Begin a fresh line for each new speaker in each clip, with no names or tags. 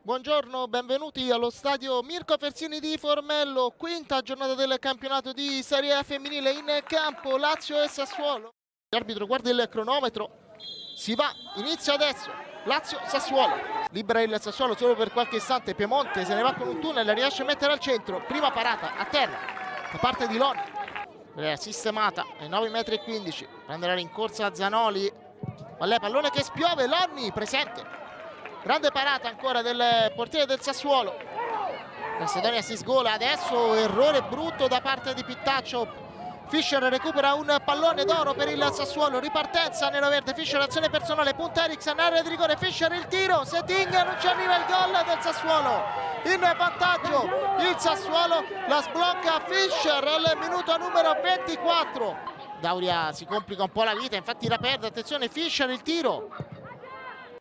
Buongiorno, benvenuti allo stadio Mirko Fersini di Formello, quinta giornata del campionato di Serie A femminile in campo Lazio e Sassuolo. L'arbitro guarda il cronometro, si va, inizia adesso, Lazio-Sassuolo. Libera il Sassuolo solo per qualche istante, Piemonte se ne va con un tunnel, riesce a mettere al centro, prima parata a terra da parte di Loni. Sistemata ai 9,15 m, prenderà in corsa Zanoli, pallone che spiove, Lonni presente. Grande parata ancora del portiere del Sassuolo. Macedonia si sgola adesso, errore brutto da parte di Pittaccio. Fischer recupera un pallone d'oro per il Sassuolo, ripartenza nero-verde, Fischer azione personale, punta Eriksen, area di rigore, Fischer il tiro, Setigna, non ci arriva il gol del Sassuolo. In vantaggio il Sassuolo, la sblocca Fischer al minuto numero 24. Dauria si complica un po' la vita, infatti la perde, attenzione Fischer, il tiro.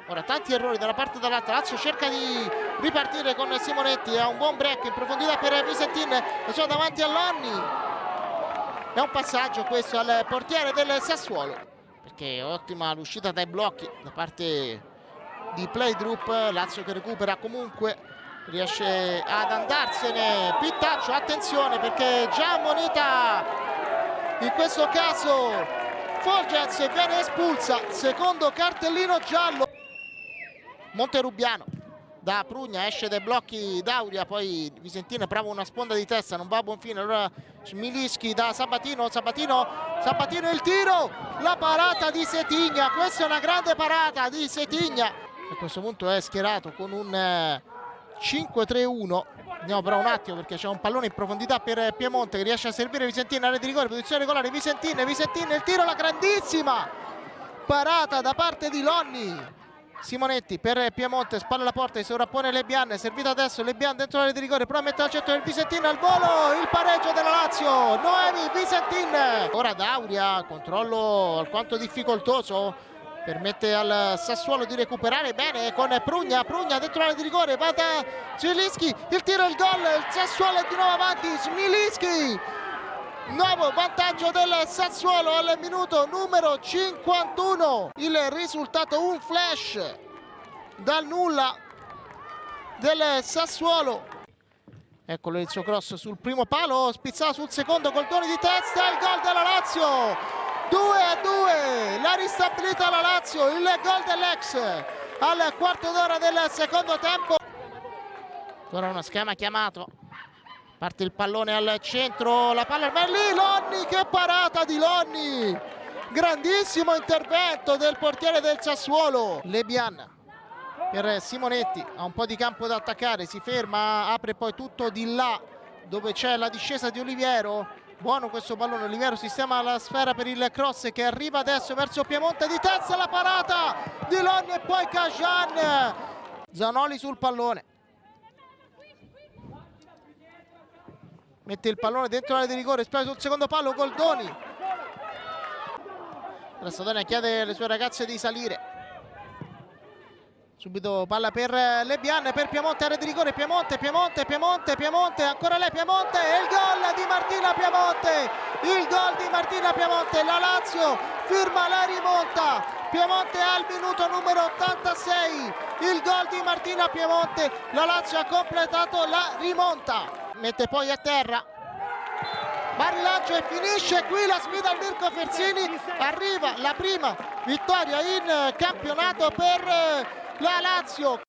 Ora tanti errori dalla parte dell'altra, Lazio cerca di ripartire con Simonetti, ha un buon break in profondità per Visentin, lo so davanti a Lonni. È un passaggio questo al portiere del Sassuolo, perché ottima l'uscita dai blocchi da parte di Playgroup. Lazio che recupera comunque, riesce ad andarsene. Pittaccio, attenzione perché già moneta in questo caso. Fulgens viene espulsa, secondo cartellino giallo. Monterubiano da Prugna, esce dai blocchi Dauria, poi Visentin prova una sponda di testa, non va a buon fine, allora Milischi da Sabatino il tiro, la parata di Setigna, questa è una grande parata di Setigna. A questo punto è schierato con un 5-3-1, andiamo però un attimo perché c'è un pallone in profondità per Piemonte che riesce a servire Visentin, area di rigore, posizione regolare, Visentin, il tiro, la grandissima parata da parte di Lonni. Simonetti per Piemonte, spalla alla porta, si sovrappone Lebian, servita adesso Lebian dentro l'area di rigore, prova a mettere al centro del Visentin, al volo, il pareggio della Lazio, Noemi Visentin. Ora Dauria, controllo alquanto difficoltoso, permette al Sassuolo di recuperare bene con Prugna dentro l'area di rigore, va da Smilinski, il tiro e il gol, il Sassuolo è di nuovo avanti, Smilinski. Nuovo vantaggio del Sassuolo al minuto numero 51. Il risultato un flash dal nulla del Sassuolo. Eccolo il suo cross sul primo palo, spizzato sul secondo, Goldoni di testa, il gol della Lazio. 2-2, la ristabilita la Lazio, il gol dell'ex al quarto d'ora del secondo tempo. Ora uno schema chiamato. Parte il pallone al centro, la palla è lì, Lonni, che parata di Lonni! Grandissimo intervento del portiere del Sassuolo. Lebian per Simonetti, ha un po' di campo da attaccare, si ferma, apre poi tutto di là dove c'è la discesa di Oliviero. Buono questo pallone, Oliviero sistema la sfera per il cross che arriva adesso verso Piemonte, di testa la parata di Lonni e poi Kajan. Zanoli sul pallone. Mette il pallone dentro l'area di rigore, spiega sul secondo palo, Goldoni. La Macedonia chiede alle sue ragazze di salire. Subito palla per Lebian, per Piemonte, area di rigore, Piemonte, ancora lei Piemonte, e il gol di Martina Piemonte, la Lazio firma la rimonta, Piemonte al minuto numero 86, il gol di Martina Piemonte, la Lazio ha completato la rimonta. Mette poi a terra, ma rilancio e finisce qui la sfida al Mirko Fersini, arriva la prima vittoria in campionato per la Lazio.